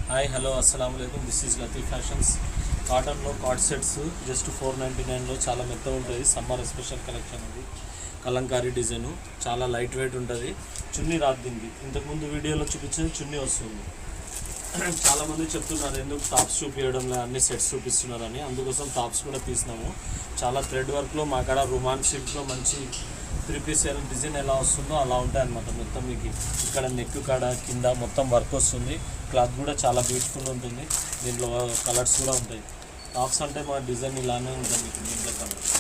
Hi hello అస్సలాముఅలైకుం. This is Latif Fashions. కాటన్లో card sets just 499లో చాలా మెత్తగా ఉంటుంది. సమ్మర్ స్పెషల్ కలెక్షన్ ఇది. కలంకారీ డిజైను చాలా లైట్ వెయిట్ ఉంటుంది. చున్నీ రాదు దీనికి. ఇంతకుముందు వీడియోలో చూపించిన చున్నీ వస్తుంది. చాలామంది చెప్తున్నారు ఎందుకు టాప్స్ చూపించడంలో అన్ని సెట్స్ చూపిస్తున్నారని. అందుకోసం టాప్స్ కూడా తీసినాము. చాలా థ్రెడ్ వర్క్లో మా కాడ రుమాన్ సిల్క్లో మంచి 3 పీస్ డిజైన్ ఎలా వస్తుందో అలా ఉంటాయి అన్నమాట. మొత్తం మీకు ఇక్కడ నెక్ కాడ కింద మొత్తం వర్క్ వస్తుంది. క్లాత్ కూడా చాలా బ్యూటిఫుల్ ఉంటుంది. దీంట్లో కలర్స్ కూడా ఉంటాయి. టాప్స్ అంటే మా డిజైన్ ఇలానే ఉంటుంది. మీకు దీంట్లో కలర్స్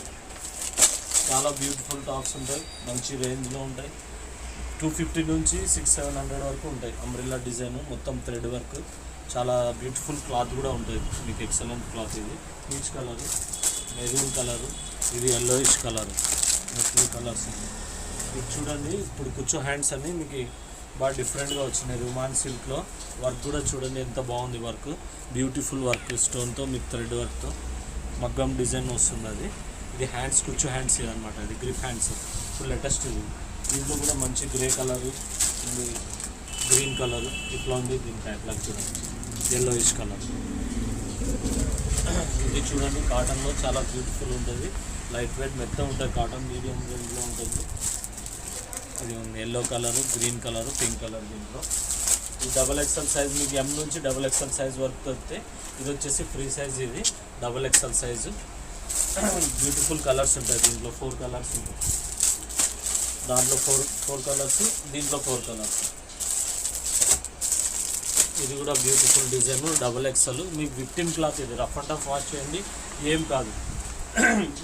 చాలా బ్యూటిఫుల్ టాప్స్ ఉంటాయి. మంచి రేంజ్లో ఉంటాయి. 250 నుంచి 600-700 వరకు ఉంటాయి. అంబ్రెల్లా డిజైన్ మొత్తం థ్రెడ్ వర్క్ చాలా బ్యూటిఫుల్ క్లాత్ కూడా ఉంటుంది. మీకు ఎక్సలెంట్ క్లాత్. ఇది పీచ్ కలరు, మెరూన్ కలరు, ఇది ఎల్లోయిష్ కలరు, 3 కలర్స్. ఇది చూడండి. ఇప్పుడు కూర్చో హ్యాండ్స్ అన్నీ మీకు బాగా డిఫరెంట్గా వచ్చినాయి. రుమాన్ సిల్క్లో వర్క్ కూడా చూడండి ఎంత బాగుంది. వర్క్ బ్యూటిఫుల్ వర్క్ స్టోన్తో మీకు థ్రెడ్ వర్క్తో మగ్గం డిజైన్ వస్తుంది. ఇది హ్యాండ్స్ కూర్చో హ్యాండ్స్ అనమాట. ఇది గ్రిప్ హ్యాండ్స్ ఇప్పుడు లేటెస్ట్. ఇది దీంట్లో కూడా మంచి గ్రే కలరు, గ్రీన్ కలరు ఇట్లా ఉంది. దీని క్యాట్లాగ్ చూడండి, ఎల్లోయిష్ కలర్. ఇది చూడండి కాటన్లో చాలా బ్యూటిఫుల్ ఉంటుంది. లైట్ వెయిట్ మెత్త ఉంటుంది. కాటన్ మీడియం రేంజ్లో ఉంటుంది. ఇది ఉంది yellow colour, green colour, pink colour. దీంట్లో ఈ XXL సైజ్ మీకు M నుంచి XXL సైజ్ వరకు దొరికితే ఇది వచ్చేసి ఫ్రీ సైజ్. ఇది XXL సైజు. బ్యూటిఫుల్ కలర్స్ ఉంటాయి. దీంట్లో 4 కలర్స్ ఉంటాయి. దాంట్లో 4 కలర్స్, దీంట్లో 4 కలర్స్. ఇది కూడా బ్యూటిఫుల్ డిజైన్ XXL. మీకు విక్టిమ్ క్లాత్. ఇది రఫ్ అండ్ టఫ్ వాష్ చేయండి, ఏం కాదు.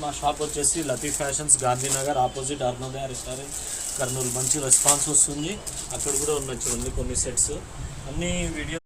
మా షాప్ వచ్చేసి Latif fashions, Gandhinagar opposite Arunodaya restaurant, Kurnool. మంచి రెస్పాన్స్ వస్తుంది. అక్కడ కూడా ఉన్నాయి చూడండి కొన్ని సెట్స్. అన్ని వీడియో